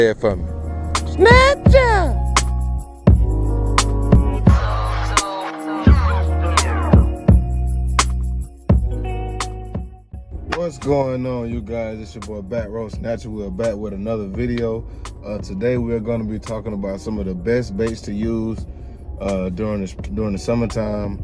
It for me. Snapchat. What's going on, you guys? It's your boy Bat Roast Natural. We're back with another video. Today we're going to be talking about some of the best baits to use during the summertime.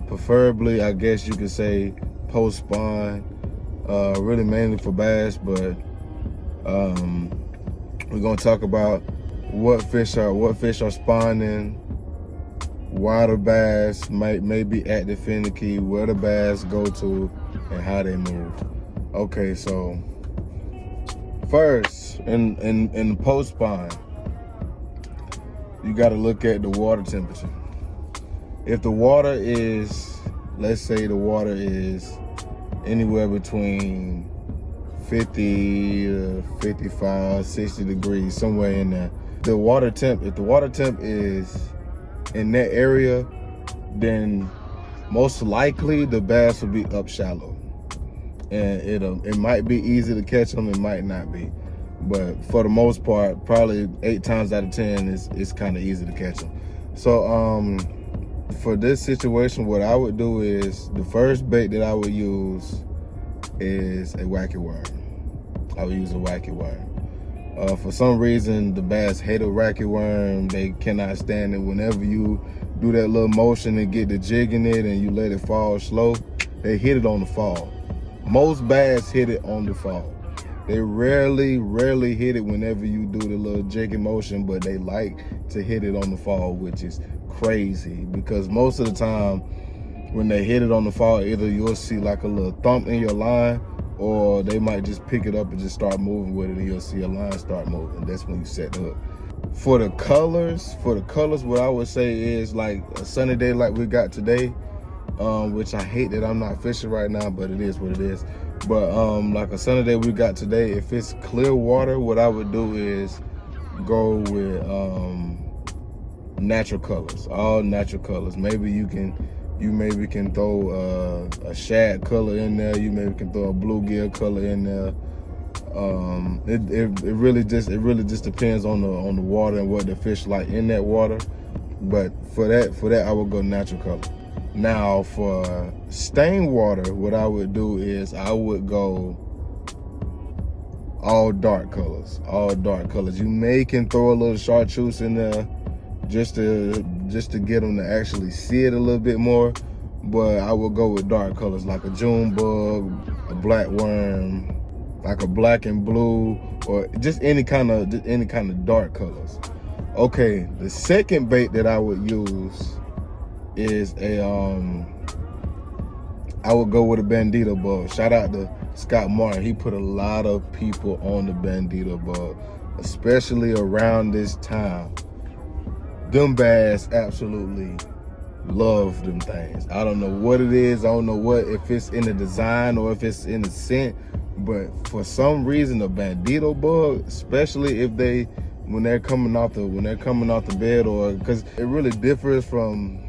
Preferably, I guess you could say post spawn. Really mainly for bass, but we're gonna talk about what fish are spawning, why the bass may be active finicky, where the bass go to, and how they move. Okay, so first in post spawn, you got to look at the water temperature. If the water is, let's say the water is anywhere between 50 to 55, 60 degrees, somewhere in there. If the water temp is in that area, then most likely the bass will be up shallow. And it might be easy to catch them, it might not be. But for the most part, probably 8 times out of 10, it's kind of easy to catch them. So for this situation, what I would do is, the first bait that I would use is a wacky worm. I would use a wacky worm. For some reason, the bass hate a wacky worm. They cannot stand it. Whenever you do that little motion and get the jig in it and you let it fall slow, they hit it on the fall. Most bass hit it on the fall. They rarely hit it whenever you do the little jigging motion, but they like to hit it on the fall, which is crazy, because most of the time when they hit it on the fall, either you'll see like a little thump in your line, or they might just pick it up and just start moving with it, and you'll see a line start moving. That's when you set the hook. For the colors, what I would say is, like a sunny day like we got today, which I hate that I'm not fishing right now, but it is what it is. But like a sunny day we got today, if it's clear water, what I would do is go with natural colors, all natural colors. Maybe you can throw a shad color in there. You maybe can throw a bluegill color in there. It really just depends on the water and what the fish like in that water. But for that I would go natural color. Now for stain water, what I would do is I would go all dark colors. You can throw a little chartreuse in there just to get them to actually see it a little bit more, but I would go with dark colors, like a June bug, a black worm, like a black and blue, or just any kind of dark colors. Okay, the second bait that I would use is I would go with a Bandito bug. Shout out to Scott Martin. He put a lot of people on the Bandito bug, especially around this time. Them bass absolutely love them things. I don't know what it is. I don't know if it's in the design or if it's in the scent, but for some reason the Bandito bug, especially when they're coming off the bed, or because it really differs from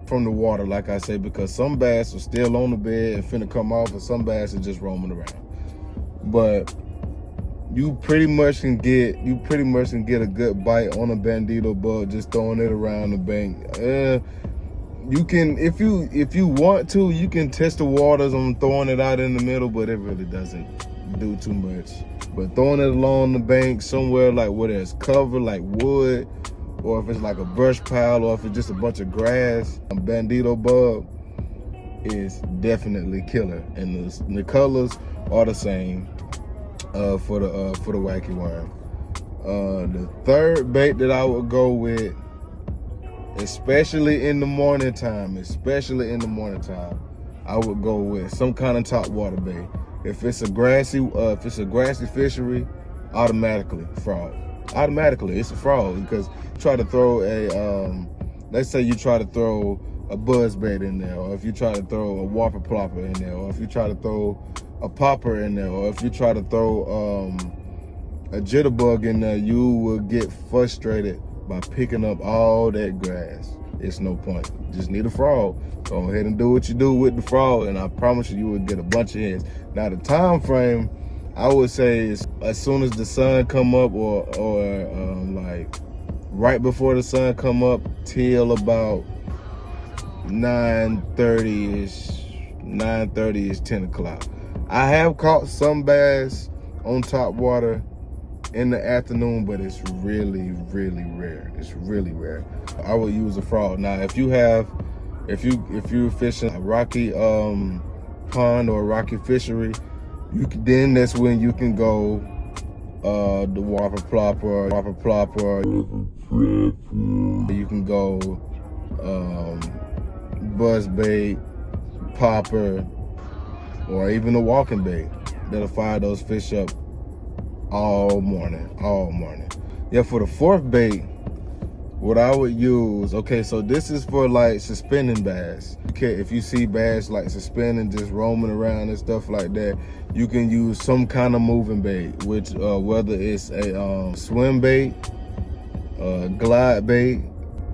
the water, like I say, because some bass are still on the bed and finna come off, and some bass are just roaming around. But you pretty much can get a good bite on a Bandito bug just throwing it around the bank. You can, if you want to, you can test the waters on throwing it out in the middle, but it really doesn't do too much. But throwing it along the bank somewhere, like where there's cover, like wood, or if it's like a brush pile, or if it's just a bunch of grass, a Bandito bug is definitely killer. And the colors are the same for the wacky worm. The third bait that I would go with, especially in the morning time, I would go with some kind of top water bait. If it's a grassy fishery, automatically frog. Automatically, it's a frog, because try to throw let's say you try to throw a buzz bait in there, or if you try to throw a whopper plopper in there, or if you try to throw a popper in there, or if you try to throw a jitterbug in there, you will get frustrated by picking up all that grass. It's no point. You just need a frog. Go ahead and do what you do with the frog, and I promise you will get a bunch of hits. Now the time frame, I would say, is as soon as the sun come up, or like right before the sun come up till about 9:30ish, 10 o'clock. I have caught some bass on top water in the afternoon, but it's really, really rare. It's really rare. I would use a frog. Now, if you're fishing a rocky pond or a rocky fishery, then that's when you can go the whopper plopper. You can go buzz bait, popper, or even a walking bait that'll fire those fish up all morning. Yeah, for the fourth bait, what I would use, okay, so this is for like suspending bass. Okay, if you see bass like suspending, just roaming around and stuff like that, you can use some kind of moving bait, which whether it's a swim bait, glide bait.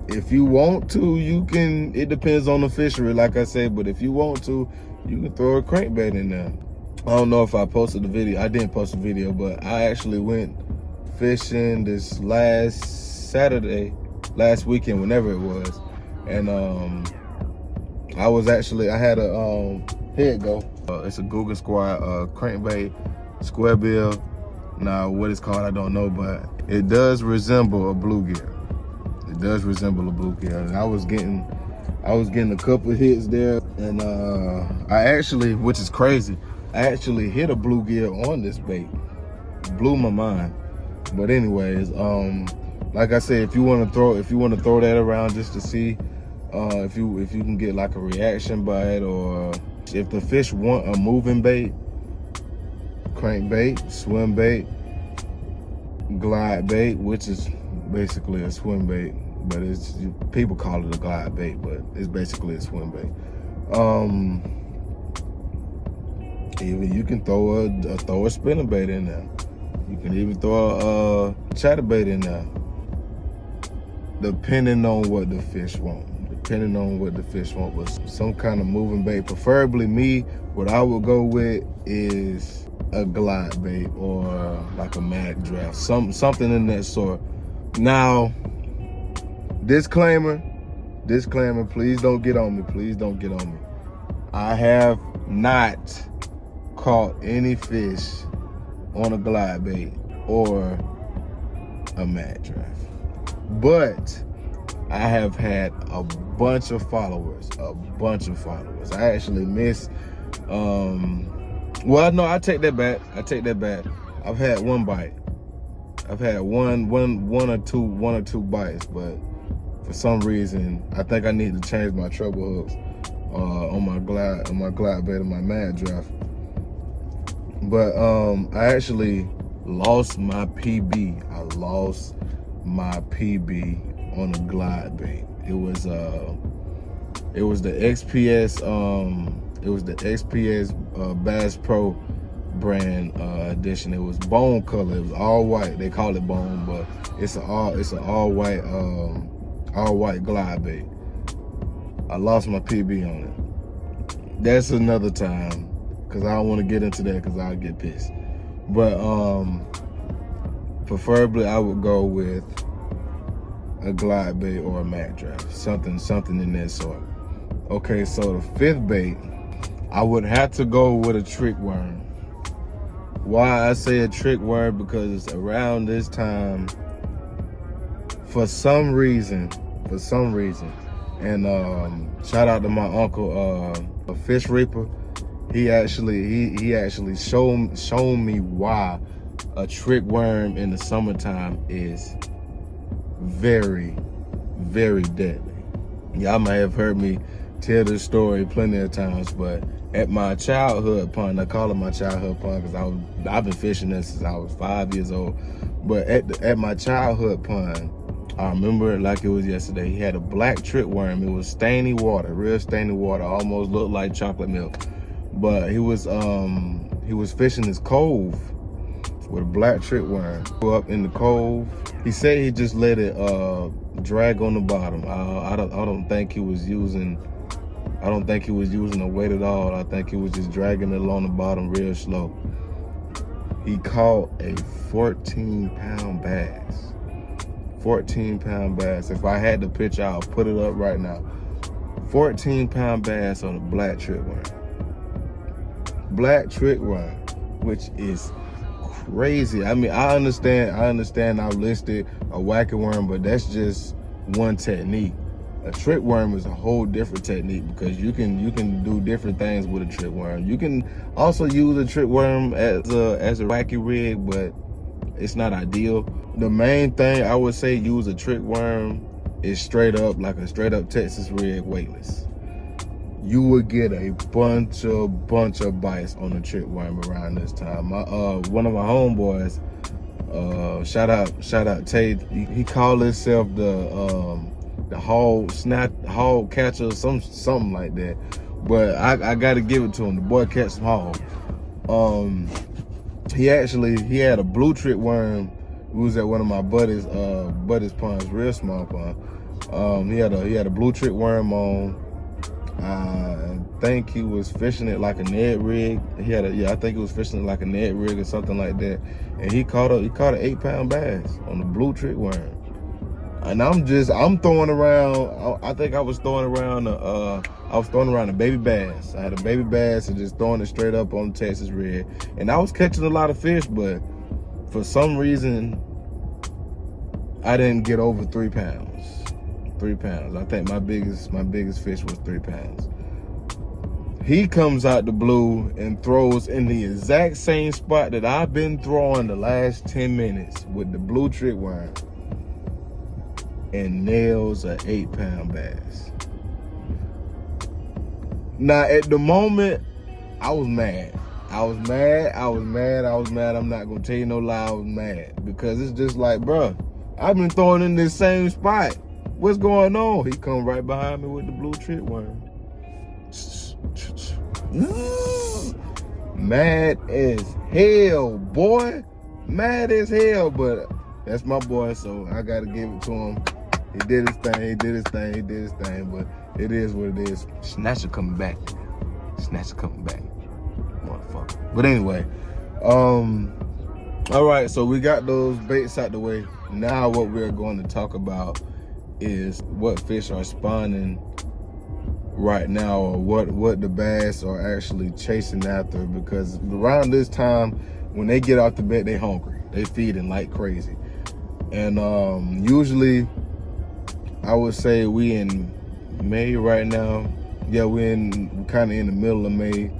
If you want to, you can, it depends on the fishery, like I said, but if you want to, you can throw a crankbait in there. I don't know if I posted the video. I didn't post the video, but I actually went fishing this last weekend, whenever it was. And I had a, here it go. It's a Google Squad crankbait, square bill. Now what it's called, I don't know, but it does resemble a bluegill. It does resemble a bluegill. And I was getting a couple of hits there, and I actually, which is crazy, I actually hit a bluegill on this bait. Blew my mind. But anyways, like I said, if you want to throw that around just to see if you can get like a reaction bite, or if the fish want a moving bait, crankbait, swim bait, glide bait, which is basically a swim bait, but people call it a glide bait, but it's basically a swim bait. Even you can throw a spinner bait in there. You can even throw a chatterbait in there, depending on what the fish want. But some kind of moving bait. Preferably me, what I would go with is a glide bait or like a mag draft, something in that sort. Now, disclaimer, please don't get on me. I have not caught any fish on a glide bait or a mat draft, but I have had a bunch of followers. I actually missed, well, no, I take that back. I've had one bite. I've had one or two bites, but for some reason, I think I need to change my treble hooks on my glide bait and my mad draft. But I actually lost my PB. I lost my PB on a glide bait. It was the XPS Bass Pro brand edition. It was bone color. It was all white. They call it bone, but it's an all white glide bait. I lost my PB on it. That's another time, because I don't want to get into that because I'll get pissed. But preferably I would go with a glide bait or a mat draft, something in that sort. Okay, so the fifth bait, I would have to go with a trick worm. Why I say a trick worm? Because around this time, for some reason, and shout out to my uncle, a Fish Reaper. He actually shown me why a trick worm in the summertime is very, very deadly. Y'all might have heard me tell this story plenty of times, but at my childhood pond, I call it my childhood pond because I've been fishing this since I was 5 years old. But at my childhood pond, I remember it like it was yesterday. He had a black trick worm. It was stainy water, real stainy water, almost looked like chocolate milk. But he was fishing this cove with a black trick worm. Up in the cove, he said he just let it drag on the bottom. I don't think he was using a weight at all. I think he was just dragging it along the bottom real slow. he caught a 14-pound bass. 14-pound bass. If I had the picture, I'll put it up right now. 14-pound bass on a black trick worm. Black trick worm, which is crazy. I mean, I understand I listed a whacker worm, but that's just one technique. A trick worm is a whole different technique because you can do different things with a trick worm. You can also use a trick worm as a wacky rig, but it's not ideal. The main thing I would say use a trick worm is straight up Texas rig weightless. You would get a bunch of bites on the trick worm around this time. One of my homeboys, shout out Tate, he called himself the hog catcher, something like that. But I gotta give it to him. The boy catch some hog. He had a blue trick worm. We was at one of my buddy's ponds, real small pond. He had a blue trick worm on. I think he was fishing it like a Ned rig. I think he was fishing it like a Ned rig or something like that. And he caught an 8-pound bass on the blue trick worm. And I'm throwing around. I think I was throwing around a baby bass. I had a baby bass and just throwing it straight up on the Texas rig. And I was catching a lot of fish, but for some reason I didn't get over 3 pounds. 3 pounds. I think my biggest fish was 3 pounds. He comes out the blue and throws in the exact same spot that I've been throwing the last 10 minutes with the blue trick worm and nails an 8-pound bass. Now at the moment, I was mad. I'm not gonna tell you no lie, I was mad because it's just like, bruh, I've been throwing in this same spot. What's going on? He come right behind me with the blue trick worm. Mad as hell, boy. Mad as hell, but that's my boy, so I gotta give it to him. He did his thing, but it is what it is. Snatcher coming back, motherfucker. But anyway, all right, so we got those baits out the way. Now what we're going to talk about is what fish are spawning right now, or what the bass are actually chasing after, because around this time when they get off the bed, they hungry, they feeding like crazy. And usually I would say we in May right now. Yeah, we're kind of in the middle of May,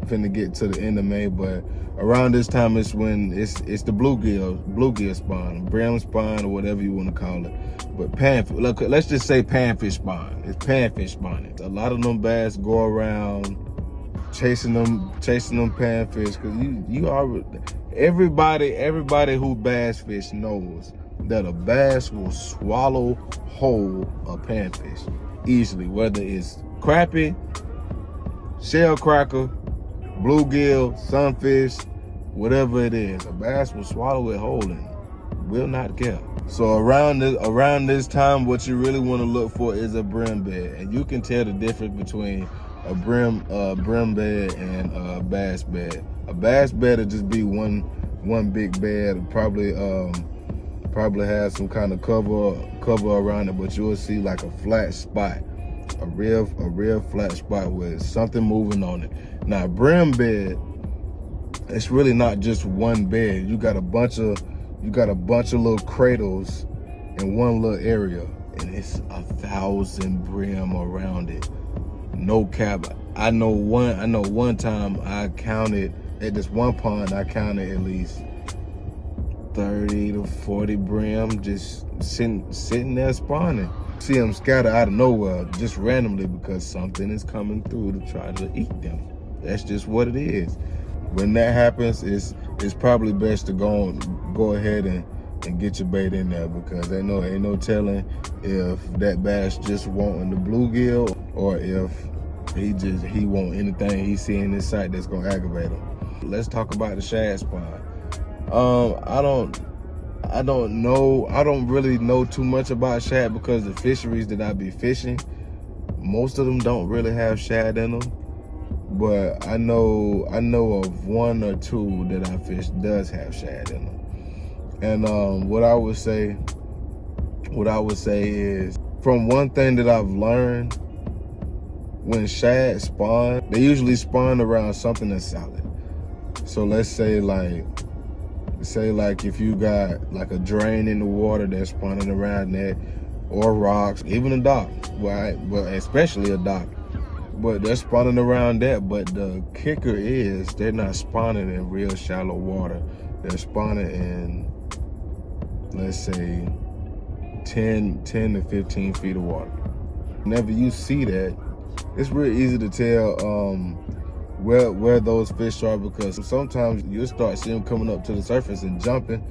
finna get to the end of May, but around this time it's when it's the bluegill spawn, brim spawn, or whatever you want to call it. But panfish, look, let's just say panfish spawn. It's panfish spawning. A lot of them bass go around chasing them panfish, because you already, everybody who bass fish knows that a bass will swallow whole a panfish easily, whether it's crappie, shell cracker, bluegill, sunfish, whatever it is. A bass will swallow it whole and will not care. So around this time, what you really want to look for is a brim bed, and you can tell the difference between a brim bed and a bass bed. A bass bed will just be one big bed. It'll probably have some kind of cover around it, but you'll see like a flat spot, a real flat spot with something moving on it. Now a brim bed, it's really not just one bed. You got a bunch of little cradles in one little area, and it's 1,000 brim around it. No cap. I know one time I counted at this one pond, I counted at least 30 to 40 brim just sitting there spawning. See them scatter out of nowhere just randomly because something is coming through to try to eat them. That's just what it is. When that happens, it's probably best to go ahead and get your bait in there, because ain't no telling if that bass just wanting the bluegill or if he want anything he see in his sight that's gonna aggravate him. Let's talk about the shad spawn. I don't know. I don't really know too much about shad because the fisheries that I be fishing, most of them don't really have shad in them. but I know of one or two that I fish does have shad in them. And what I would say is, from one thing that I've learned, when shad spawn, they usually spawn around something that's solid. So let's say like if you got like a drain in the water that's spawning around that, or rocks, even a dock, right? But especially a dock. But they're spawning around that. But the kicker is they're not spawning in real shallow water. They're spawning in, let's say, 10 to 15 feet of water. Whenever you see that, it's real easy to tell where those fish are, because sometimes you'll start seeing them coming up to the surface and jumping,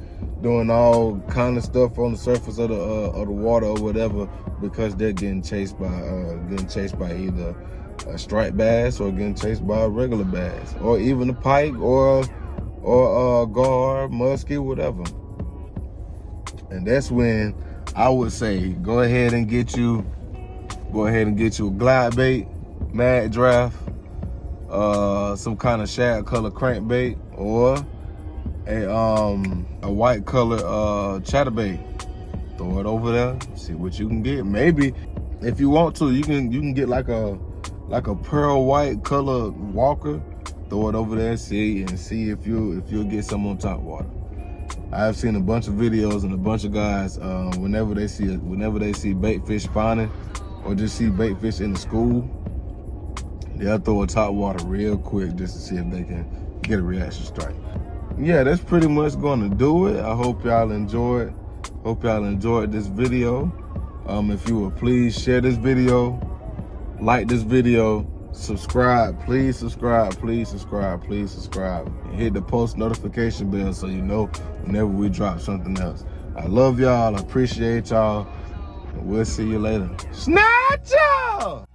doing all kind of stuff on the surface of the water or whatever, because they're getting chased by either a striped bass or getting chased by a regular bass, or even a pike or a gar, muskie, whatever. And that's when I would say go ahead and get you a glide bait, Mad Draft, some kind of shad color crankbait, or a white color chatterbait. Throw it over there, see what you can get. Maybe if you want to, you can get like a pearl white color walker. Throw it over there, and see if you'll get some on top water. I've seen a bunch of videos and a bunch of guys, whenever they see bait fish spawning, or just see bait fish in the school, they'll throw a top water real quick just to see if they can get a reaction strike. Yeah, that's pretty much gonna do it. I hope y'all enjoyed this video. If you would please share this video, like this video, subscribe, please subscribe, please subscribe, please subscribe. And hit the post notification bell so you know whenever we drop something else. I love y'all, I appreciate y'all, and we'll see you later. Snatcher!